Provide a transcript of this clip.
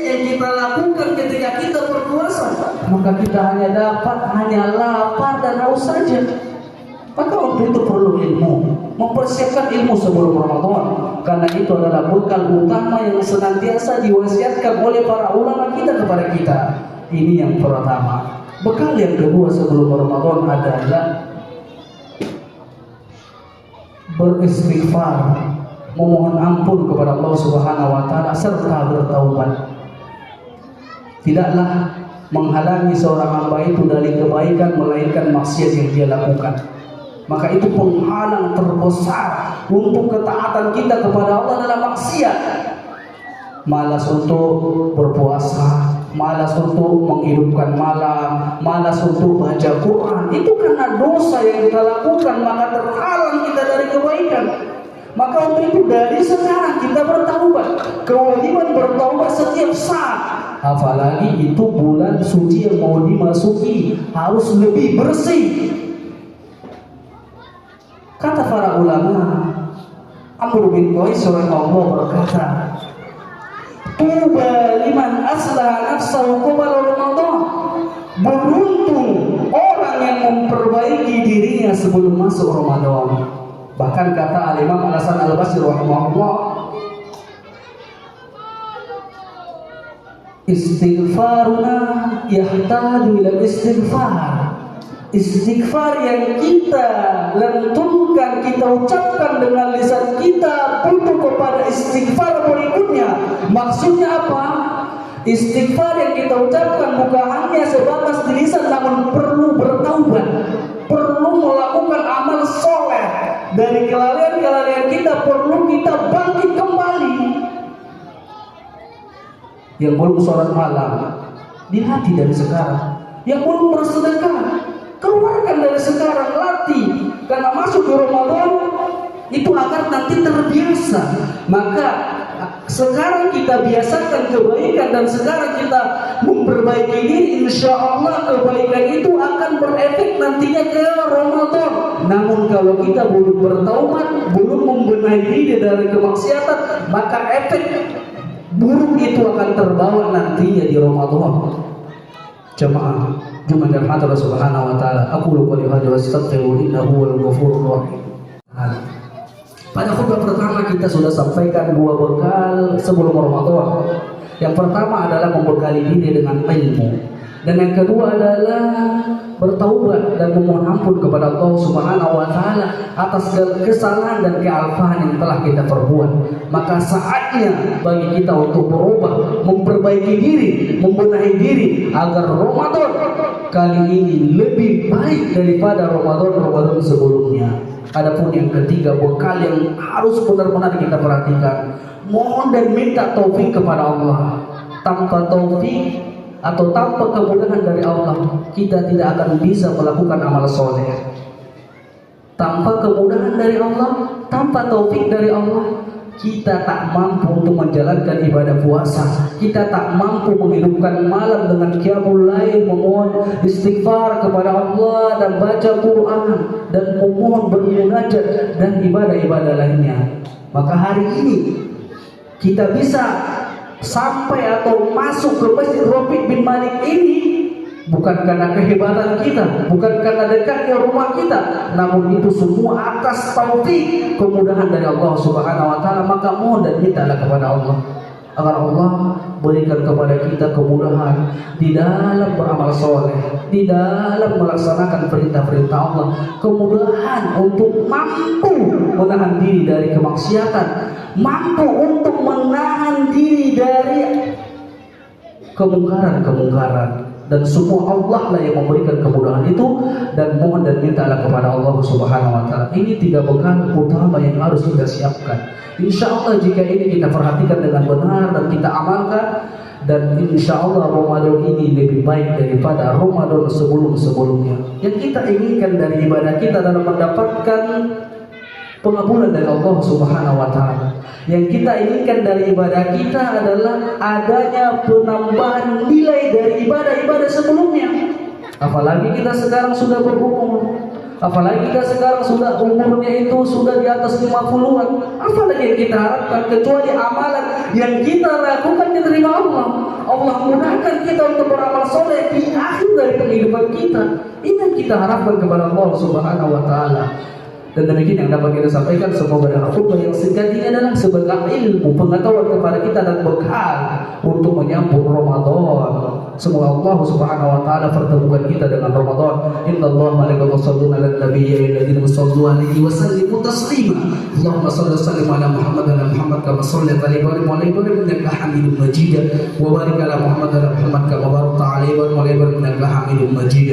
yang kita lakukan ketika kita berpuasa, maka kita hanya lapar dan haus saja. Maka untuk itu perlu ilmu, mempersiapkan ilmu sebelum Ramadan, karena itu adalah bekal utama yang senantiasa diwasiatkan oleh para ulama kita kepada kita. Ini yang pertama. Bekal yang kedua sebelum Ramadan adalah beristighfar, memohon ampun kepada Allah Subhanahu wa taala serta bertaubat. Tidaklah menghalangi seorang hamba itu dari kebaikan melainkan maksiat yang dia lakukan. Maka itu penghalang terbesar untuk ketaatan kita kepada Allah adalah maksiat. Malas untuk berpuasa, malas untuk menghidupkan malam, malas untuk baca Quran. Itu karena dosa yang kita lakukan, maka terhalang kita dari kebaikan. Maka untuk itu dari sekarang kita bertaubat. Kewajiban bertaubat setiap saat. Apalagi itu bulan suci yang mau dimasuki, harus lebih bersih. Kata para ulama, Amr bin Qais rahimahullah berkata, "Tuba liman aslaha nafsahu qabla Ramadan." Beruntung orang yang memperbaiki dirinya sebelum masuk Ramadan. Bahkan kata Al-Imam Al-Hasan Al-Basri rahimahullah, "Istighfaruna yahtaju ila istighfar." Istighfar yang kita lenturkan, kita ucapkan dengan lisan kita butuh kepada istighfar berikutnya. Maksudnya apa? Istighfar yang kita ucapkan bukan hanya sebatas di lisan, namun perlu bertaubat, perlu melakukan amal soleh. Dari kelalaian-kelalaian kita perlu kita bangkit kembali. Yang belum sholat malam, dilatih dari sekarang. Yang belum bersedekah, keluarkan dari sekarang, latih. Karena masuk ke Ramadan itu agar nanti terbiasa. Maka sekarang kita biasakan kebaikan dan sekarang kita memperbaiki diri, insya Allah kebaikan itu akan berefek nantinya ke Ramadan. Namun kalau kita belum bertaubat, belum membenahi diri dari kemaksiatan, maka efek buruk itu akan terbawa nantinya di Ramadan. Jemaah Jumat Allah Subhanahu wa taala, aku qouli hadza wa astaghfiru innahu huwal ghafurur rahim. Pada khutbah pertama kita sudah sampaikan dua bekal sebelum Ramadan. Yang pertama adalah membekali diri dengan ilmu, dan yang kedua adalah bertaubat dan memohon ampun kepada Allah Subhanahu wa taala atas segala kesalahan dan kealpahan yang telah kita perbuat. Maka saatnya bagi kita untuk berubah, memperbaiki diri, membenahi diri agar Ramadan kali ini lebih baik daripada Ramadan sebelumnya. Adapun yang ketiga, bekal yang harus benar-benar kita perhatikan, mohon dan minta taufik kepada Allah. Tanpa taufik atau tanpa kemudahan dari Allah, kita tidak akan bisa melakukan amal soleh. Tanpa kemudahan dari Allah, tanpa taufik dari Allah, kita tak mampu untuk menjalankan ibadah puasa. Kita tak mampu menghidupkan malam dengan qiyamul lail, memohon istighfar kepada Allah dan baca Quran dan memohon bermunajat dan ibadah-ibadah lainnya. Maka hari ini kita bisa sampai atau masuk ke Masjid Rafiq bin Malik ini bukan karena kehebatan kita, bukan karena dekatnya rumah kita, namun itu semua atas taufik, kemudahan dari Allah Subhanahu wa taala. Maka mohon dan mintalah kepada Allah agar Allah berikan kepada kita kemudahan di dalam beramal soleh, di dalam melaksanakan perintah-perintah Allah, kemudahan untuk mampu menahan diri dari kemaksiatan, mampu untuk menahan diri dari kemungkaran-kemungkaran. Dan semua Allah lah yang memberikan kemudahan itu, dan mohon dan mintalah kepada Allah Subhanahu wa taala. Ini tiga bekal utama yang harus kita siapkan. Insya Allah jika ini kita perhatikan dengan benar dan kita amalkan, dan insya Allah Ramadan ini lebih baik daripada Ramadan sebelum-sebelumnya. Yang kita inginkan dari ibadah kita adalah mendapatkan pengabulan dari Allah Subhanahu wa taala. Yang kita inginkan dari ibadah kita adalah adanya penambahan nilai dari ibadah-ibadah sebelumnya. Apalagi kita sekarang sudah berumur, Apalagi kita sekarang sudah umurnya itu sudah di atas 50-an. Apalagi yang kita harapkan kecuali amalan yang kita lakukan diterima Allah. Allah mudahkan kita untuk beramal soleh di akhir dari kehidupan kita. Ini yang kita harapkan kepada Allah Subhanahu wa taala. Dan demikian yang dapat kita sampaikan. Semoga dengan khutbah yang singkat ini adalah sebagai ilmu pengetahuan kepada kita dan bekal untuk menyambut Ramadan. Semoga Allah Subhanahu wa taala pertemukan kita dengan Ramadan. Innallaha wa malaikatahu yusholluna 'alan nabiyyi ayyuhalladzina shallu 'alaihi wa sallimu taslima. Allahumma shalli wa sallim ala Muhammad wa ala Muhammad kama shallaita ala Ibrahim wa ala Ibrahim innaka Hamidum Majid. Wa barik ala Muhammad wa ala Muhammad kama barakta ala Ibrahim wa ala Ibrahim innaka Hamidum Majid.